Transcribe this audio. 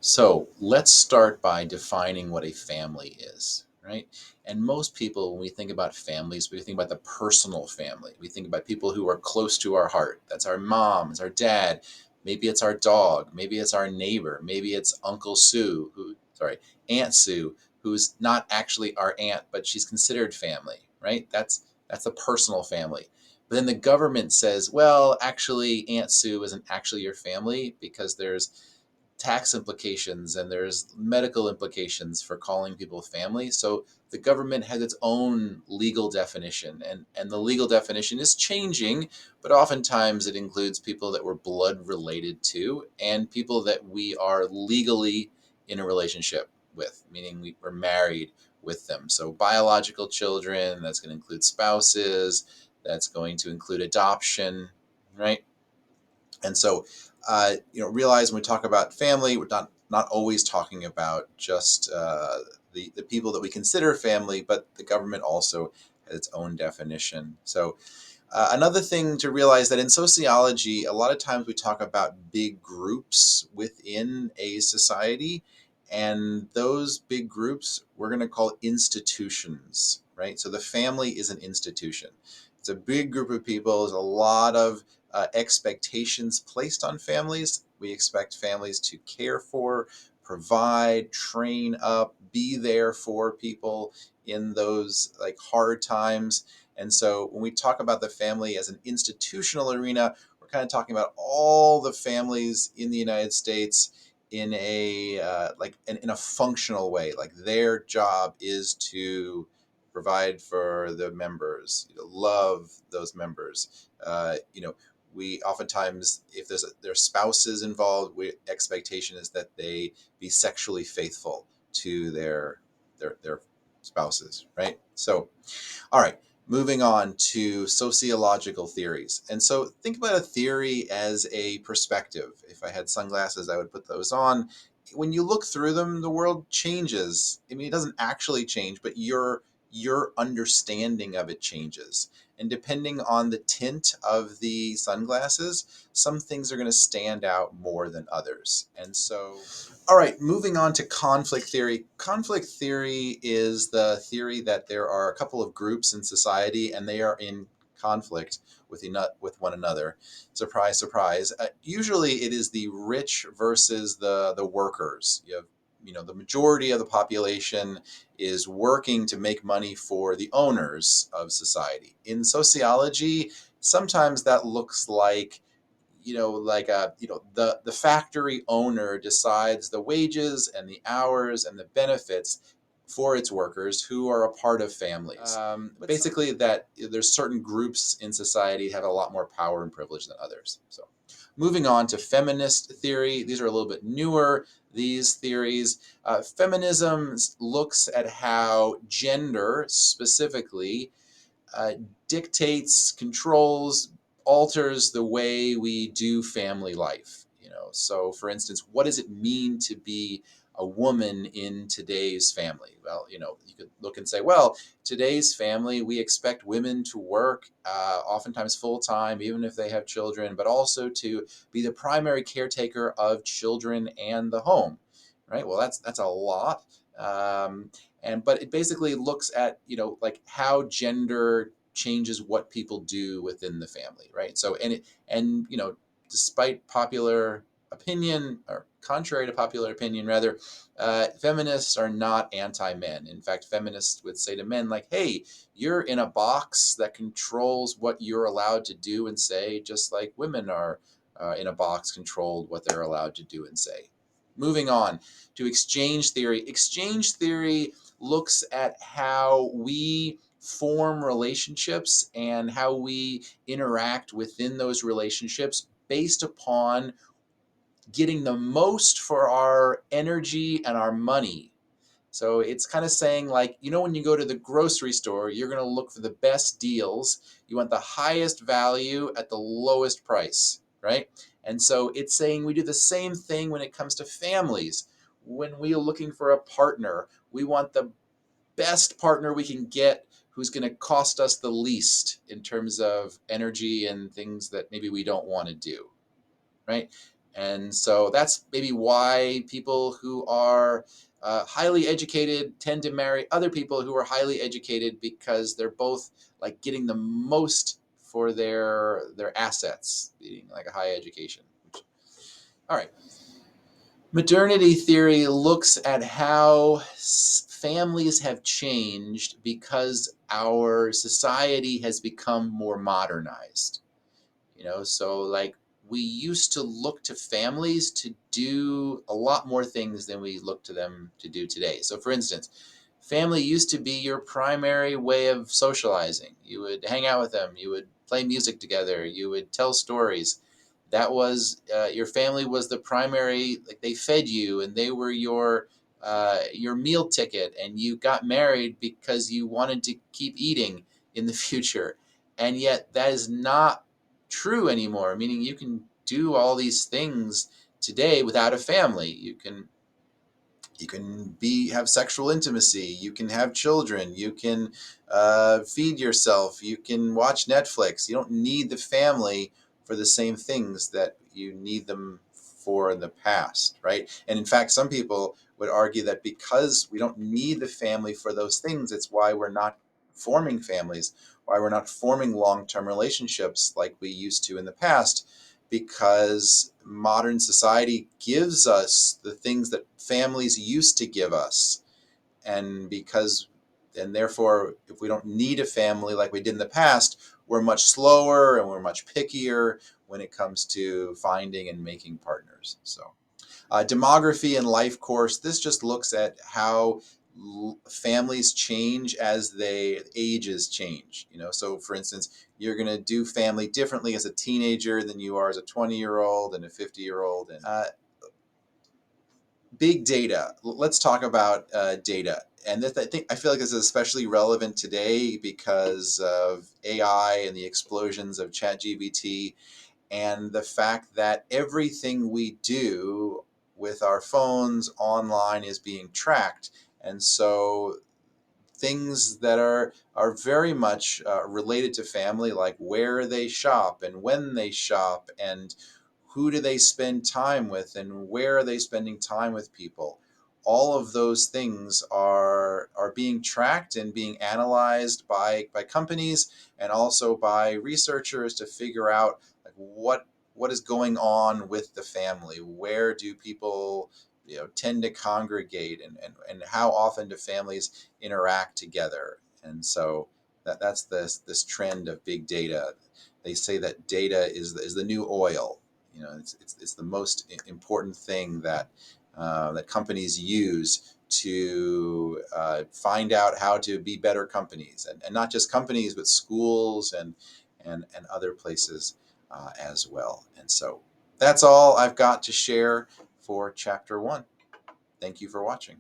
So let's start by defining what a family is, right? And most people, when we think about families, we think about the personal family. We think about people who are close to our heart. That's our mom, it's our dad. Maybe it's our dog. Maybe it's our neighbor. Maybe it's Aunt Sue, who's not actually our aunt, but she's considered family, right? That's a personal family. But then the government says, well, actually, Aunt Sue isn't actually your family because there's tax implications and there's medical implications for calling people family. So the government has its own legal definition, and the legal definition is changing, but oftentimes it includes people that we're blood related to and people that we are legally in a relationship with, meaning we're married with them. So biological children, that's going to include spouses, that's going to include adoption, right? And so, realize when we talk about family, we're not always talking about just the people that we consider family, but the government also has its own definition. So, another thing to realize that in sociology, a lot of times we talk about big groups within a society, and those big groups we're going to call institutions, right? So the family is an institution. It's a big group of people. There's a lot of expectations placed on families. We expect families to care for, provide, train up, be there for people in those like hard times. And so when we talk about the family as an institutional arena, we're kind of talking about all the families in the United States in a in a functional way. Like their job is to provide for the members, love those members. We oftentimes, if there's spouses involved, expectation is that they be sexually faithful to their spouses, right? So all right, moving on to sociological theories. And so think about a theory as a perspective. If I had sunglasses, I would put those on. When you look through them, the world changes. I mean, it doesn't actually change, but your understanding of it changes. And depending on the tint of the sunglasses, some things are going to stand out more than others. And so all right, moving on to conflict theory. Conflict theory is the theory that there are a couple of groups in society and they are in conflict with one another. Surprise, surprise. Usually it is the rich versus the workers. The majority of the population is working to make money for the owners of society. In sociology, sometimes that looks like the factory owner decides the wages and the hours and the benefits for its workers who are a part of families. Basically, that there's certain groups in society have a lot more power and privilege than others. So, moving on to feminist theory, these are a little bit newer. These theories, feminism looks at how gender specifically uh, dictates, controls, alters the way we do family life. So for instance, what does it mean to be a woman in today's family? Well, you could look and say, well, today's family, we expect women to work oftentimes full time, even if they have children, but also to be the primary caretaker of children and the home. Right. Well, that's a lot. But it basically looks at like how gender changes what people do within the family, right? So despite popular opinion, or contrary to popular opinion rather, feminists are not anti-men. In fact, feminists would say to men like, hey, you're in a box that controls what you're allowed to do and say, just like women are in a box controlled what they're allowed to do and say. Moving on to exchange theory. Exchange theory looks at how we form relationships and how we interact within those relationships based upon getting the most for our energy and our money. So it's kind of saying, like, when you go to the grocery store, you're going to look for the best deals. You want the highest value at the lowest price, right? And so it's saying we do the same thing when it comes to families. When we are looking for a partner, we want the best partner we can get who's going to cost us the least in terms of energy and things that maybe we don't want to do, right? And so that's maybe why people who are highly educated tend to marry other people who are highly educated, because they're both like getting the most for their assets, being like a high education. All right. Modernity theory looks at how families have changed because our society has become more modernized. So like we used to look to families to do a lot more things than we look to them to do today. So for instance, family used to be your primary way of socializing. You would hang out with them, you would play music together, you would tell stories. That was your family was the primary, like they fed you and they were your meal ticket, and you got married because you wanted to keep eating in the future. And yet that is not true anymore, meaning you can do all these things today without a family. You can have sexual intimacy, you can have children, you can feed yourself, you can watch Netflix. You don't need the family for the same things that you need them for in the past, right? And in fact, some people would argue that because we don't need the family for those things, it's why we're not forming families, why we're not forming long-term relationships like we used to in the past, because modern society gives us the things that families used to give us. And therefore, if we don't need a family like we did in the past, we're much slower and we're much pickier when it comes to finding and making partners. So demography and life course, this just looks at how families change as they ages change. So for instance, you're going to do family differently as a teenager than you are as a 20-year-old and a 50-year-old. And big data, let's talk about data. And this, I feel like this is especially relevant today because of AI and the explosions of ChatGPT, and the fact that everything we do with our phones online is being tracked. And so things that are very much related to family, like where they shop and when they shop and who do they spend time with and where are they spending time with people. All of those things are being tracked and being analyzed by companies and also by researchers to figure out like what is going on with the family. Where do people tend to congregate, and how often do families interact together? And so that's this trend of big data. They say that data is the new oil. It's the most important thing that companies use to find out how to be better companies, and not just companies, but schools and other places as well. And so that's all I've got to share for chapter 1. Thank you for watching.